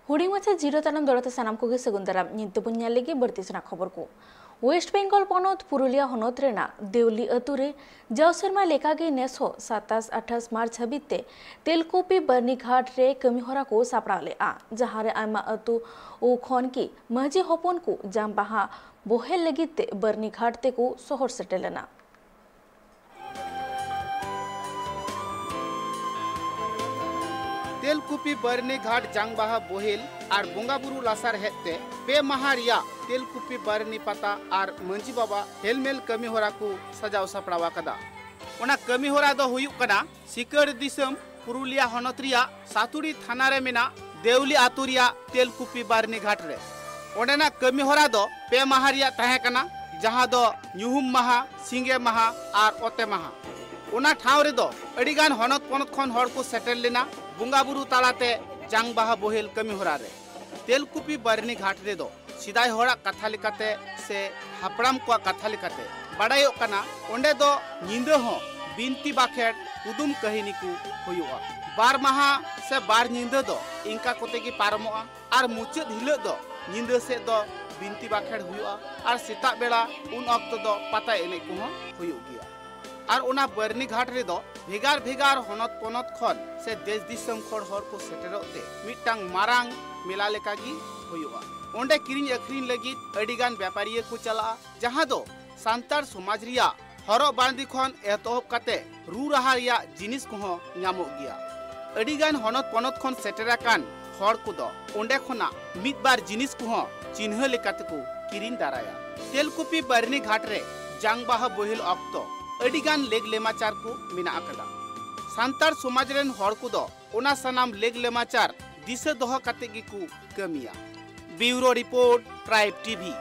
Hoodie मचा zero तानम दौड़ते सानाम को सगुन दाराम निंतबन लगी बढ़ती सना खबर को वेस्ट बेंगल पनत पुरुलिया हनत रेना देवली अतुरे जवसरमा लेकागे नेस 27-28 मार्च हबीते तेलकुपी बर्नीघाट रे कमीहरा को सापड़ाले जहां रे आयमा अतु उ खन की महजी हपन को जाम बाहा बोहेल लगिते बर्नीघाट ते को शहर सेटेलना तेलकुपी बर्नीघाट जांगबाहा बोहेल और बोंगाबुरु लासार हेते पे महारिया तेलकुपी बर्नी पता और मंजी बाबा हेलमेल कमीहरा को सजाव सापड़ावा कदा ओना कमीहरा दो हुयुक कना सिकर दिसम पुरुलिया हनत रिया सातुड़ी थाना रे मेना देवली आतुरिया तेलकुपी बर्नीघाट रे ओंडेना कमीहरा दो पे महारिया ताहे कना जहां दो ᱧᱩᱦᱩᱢ महा सिंगे महा और ओते महा ओना ठाव रे दो अडिगान हनत पनत खन हर को सेटल लेना बुंगाबुरु तालाते जांगबाहा बोहेल कमीहरा रे तेलकुपी बर्नीघाट रे दो सिदाय होड़ा कथा लिकाते से हापड़ाम को कथा लिकाते बड़ायो कना ओंडे दो निंदे हो बिनती बाखेड़ कुदुम कहानी को हुयुआ बार माहा से बार निंदे दो इनका कोते की पारमोआ और मुचाद हिलो दो निंदे से दो बिनती बाखेड़ हुयुआ और सेता बेला उन अक्तो दो पता एने को हुयुग गिया और उना बर्नीघाट रे दो भेगार भेगार हनत पनत खन से देश दिसम खर हर को सेटेरोते मिटांग मारांग मेला लेकागी हुयुआ ओंडे किरिंग अखरिन लगी अडिगान व्यापारी को चला जहां दो सांतार समाज रिया हरो बांदी खन एतोहब काते रू रहा रिया जिनिस को ᱧᱟᱢᱚᱜ गिया अडिगान हनत पनत खन सेटेराकान हर को दो ओंडे खना मिद बार जिनिस को चिन्ह लेकाते को किरिंग दाराया तेलकुपी बर्नीघाट रे जांगबाहा बोहिल अक्तो अडिगान लेग लेमाचार को मिना अकदा सांतार समाज रेन हर को दो ओना सनाम लेग लेमाचार दिशा दोह काते गी को कमिया ब्यूरो रिपोर्ट ट्राइब टीवी।